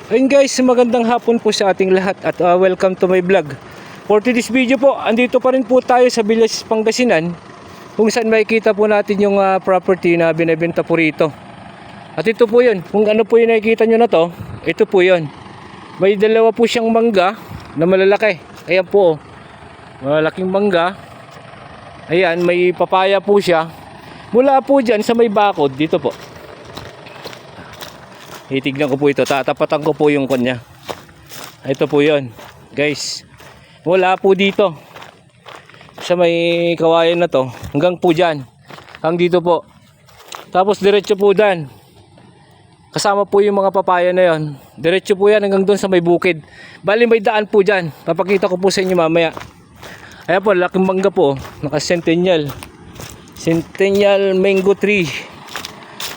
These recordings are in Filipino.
Ayun guys, magandang hapon po sa ating lahat at welcome to my vlog. For today's video po, andito pa rin po tayo sa Vilas, Pangasinan, kung saan makikita po natin yung property na binebenta po rito. At ito po yun, kung ano po yung nakikita nyo na to, ito po yun. May dalawa po siyang mangga na malalaki. Ayan po, malaking mangga. Ayan, may papaya po siya. Mula po dyan sa may bakod, dito po. Itignan ko po ito, tatapatan ko po yung kanya. Ito po yun guys, wala po dito sa may kawayan na to, hanggang po dyan, hanggang dito po. Tapos diretso po dyan, kasama po yung mga papaya na yon. Diretso po yan hanggang doon sa may bukid. Bali may daan po dyan, papakita ko po sa inyo mamaya. Ayan po, laking mangga po, naka Centennial mango tree.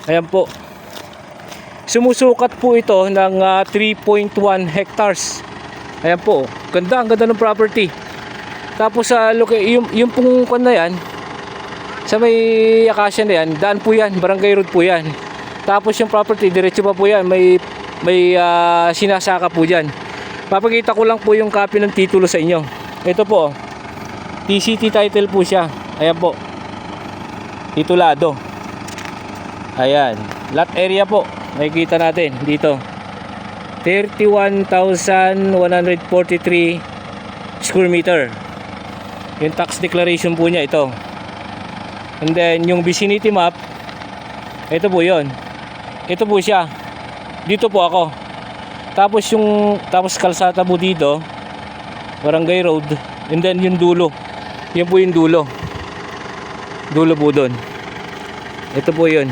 Ayan po, sumusukat po ito ng 3.1 hectares. Ayan po, ganda, ang ganda ng property. Tapos sa yung pong kwan na yan, sa may Acacia na yan, daan po yan, barangay road po yan. Tapos yung property, diretso pa po yan, may sinasaka po dyan. Papakita ko lang po yung copy ng titulo sa inyo. Ito po, TCT title po siya. Ayan po, titulado. Ayan, lot area po, makikita natin dito 31,143 square meter. Yung tax declaration po niya ito. And then yung vicinity map, ito po yon. Ito po siya. Dito po ako. Tapos kalsada po dito, barangay road. And then yung dulo, yun po yung dulo po doon. Ito po yun.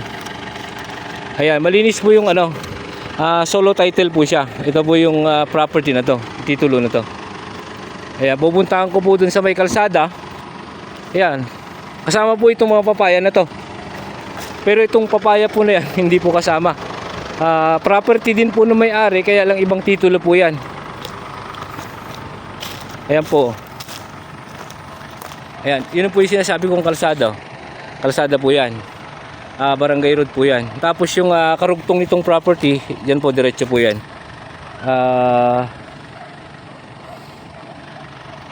Ayan, malinis po yung solo title po siya. Ito po yung property na to, titulo na to. Ayan, pupuntahan ko po dun sa may kalsada. Ayan, kasama po itong mga papaya na to. Pero itong papaya po na yan, hindi po kasama. Property din po ng may-ari, kaya lang ibang titulo po yan. Ayan po. Ayan, yun po yung sinasabi kong kalsada. Kalsada po yan. Barangay road po yan. Tapos yung karugtong nitong property, dyan po diretso po yan.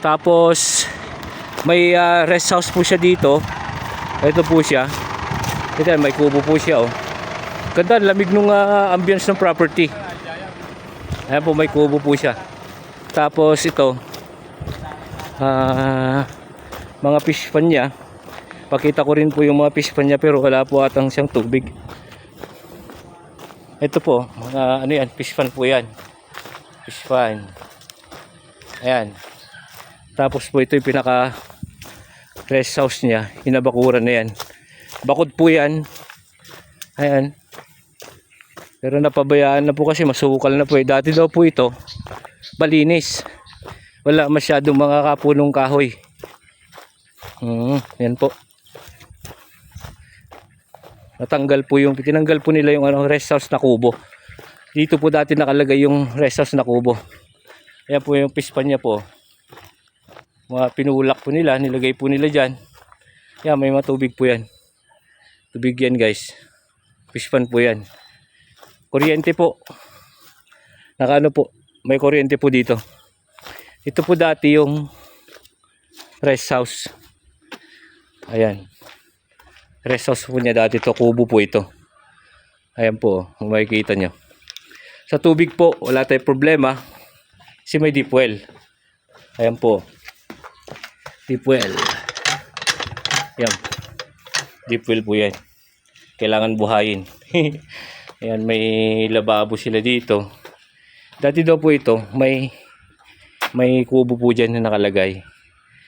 Tapos may rest house po siya dito. Ito po siya. Ito, may kubo po siya, oh. Ganda, lamig nung ambience ng property. Ayan po, may kubo po siya. Tapos ito, mga fish pan niya. Pakita ko rin po yung mga fish pan niya, pero wala po atang siyang tubig. Ito po, ano yan, fish pan po yan. Fish pan. Ayan. Tapos po ito yung pinaka rest house niya, hinabakuran na yan. Bakod po yan. Ayan. Pero napabayaan na po kasi masukal na po eh. Dati daw po ito malinis. Wala masyadong mga kapunong kahoy. Yan po. Tinanggal po nila yung rest house na kubo. Dito po dati nakalagay yung rest house na kubo. Ayan po yung pispan niya po. Mga pinulak po nila, nilagay po nila dyan. Ayan, may matubig po yan. Tubig yan guys. Pispan po yan. Kuryente po. Nakaano po, may kuryente po dito. Ito po dati yung rest house. Ayan. Rest house po niya dati to, kubo po ito. Ayan po, makikita nyo. Sa tubig po, wala tayong problema. Kasi may deep well. Ayan po. Deep well. Ayan. Deep well po yan. Kailangan buhayin. Ayan, may lababo sila dito. Dati daw po ito, may kubo po dyan na nakalagay.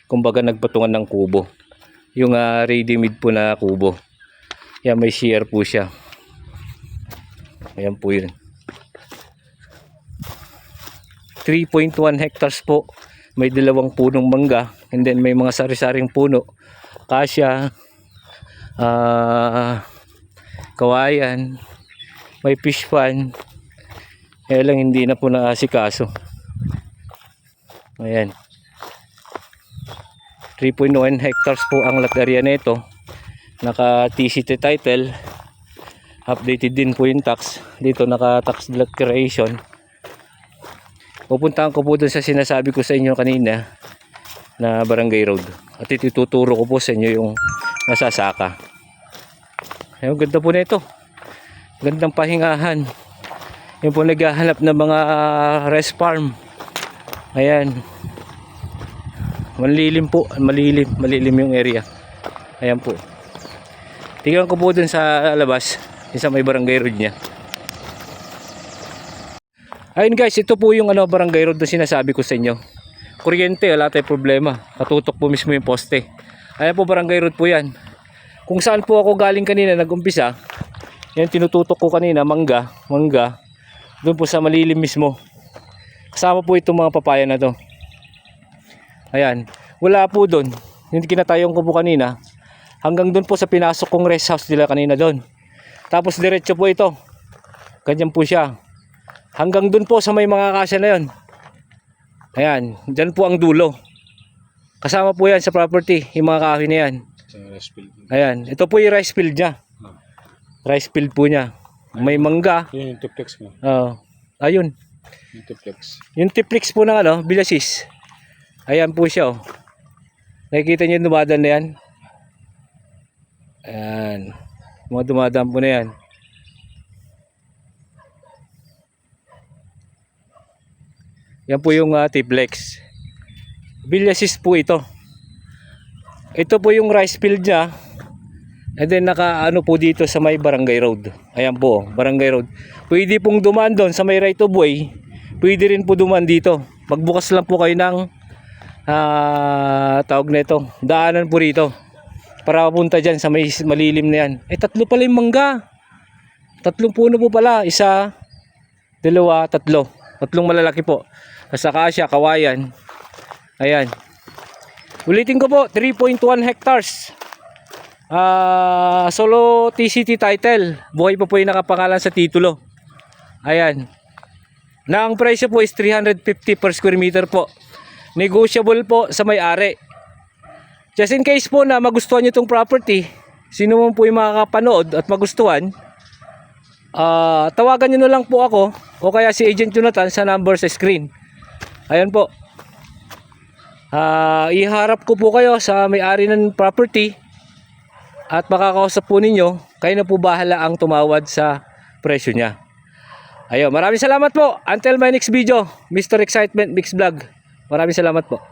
Kumbaga nagpatungan ng kubo. Yung ready-made po na kubo. Yan, may CR po siya. Ayan po yun. 3.1 hectares po. May dalawang punong mangga. And then may mga sari-saring puno. Acacia. Kawayan. May fish pan. Kaya lang hindi na po naasikaso. Ayan. 3.1 hectares po ang lot area nito. Naka TCT title. Updated din po yung tax. Dito naka tax declaration. Pupuntahan ko po dun sa sinasabi ko sa inyo kanina na Barangay Road. At ituturo ko po sa inyo yung nasasaka. Ayun, ganda po nito. Gandang pahingahan. Yung po naghahanap ng mga rest farm. Ayan. Malilim po, malilim yung area. Ayan po. Tingnan ko po dun sa labas, yung sa may Barangay Road niya. Ayun guys, ito po yung Barangay Road na sinasabi ko sa inyo. Kuryente, wala tayong problema. Katutok po mismo yung poste. Ayan po, Barangay Road po yan. Kung saan po ako galing kanina nag-umpisa, yan tinututok ko kanina, mangga. Doon po sa malilim mismo. Kasama po itong mga papaya na to. Ayan, wala po doon. Yung kinatayong ko po kanina, hanggang doon po sa pinasok kong rest house nila kanina doon. Tapos diretso po ito. Ganyan po siya. Hanggang doon po sa may mga kasya na yon. Ayan, dyan po ang dulo. Kasama po yan sa property, yung mga kahoy na yan. Ayan, ito po yung rice field niya. Rice field po niya. May mangga. Yun yung duplex mo. Ayun. Yung duplex. Yung duplex po ng Villasis. Ayan po siya, oh. Nakikita niyo yung dumadaan na yan? Ayan. Mga dumadaan po na yan. Yan po yung duplex. Villasis po ito. Ito po yung rice field niya. And then naka po dito sa may Barangay Road. Ayan po, Barangay Road. Pwede pong dumaan doon sa may right of way. Pwede rin po dumaan dito. Magbukas lang po kayo ng tawag na ito, daanan po rito para papunta dyan sa may malilim na yan. Tatlo pala yung mangga. Tatlong puno po pala. Isa, dalawa, tatlo. Tatlong malalaki po. Sa akasya, kawayan. Ayan. Ulitin ko po, 3.1 hectares. Solo TCT title. Buhay pa po yung nakapangalan sa titulo. Ayan. Na ang presyo po is 350 per square meter po. Negotiable po sa may-ari. Just in case po na magustuhan nyo itong property, sino man po yung makakapanood at magustuhan, tawagan nyo na lang po ako o kaya si Agent Jonathan sa number sa screen. Ayan po. Iharap ko po kayo sa may-ari ng property at makakausap po ninyo. Kayo na po bahala ang tumawad sa presyo niya. Ayun, maraming salamat po. Until my next video, Mr. Excitement Mix Vlog. Maraming salamat po.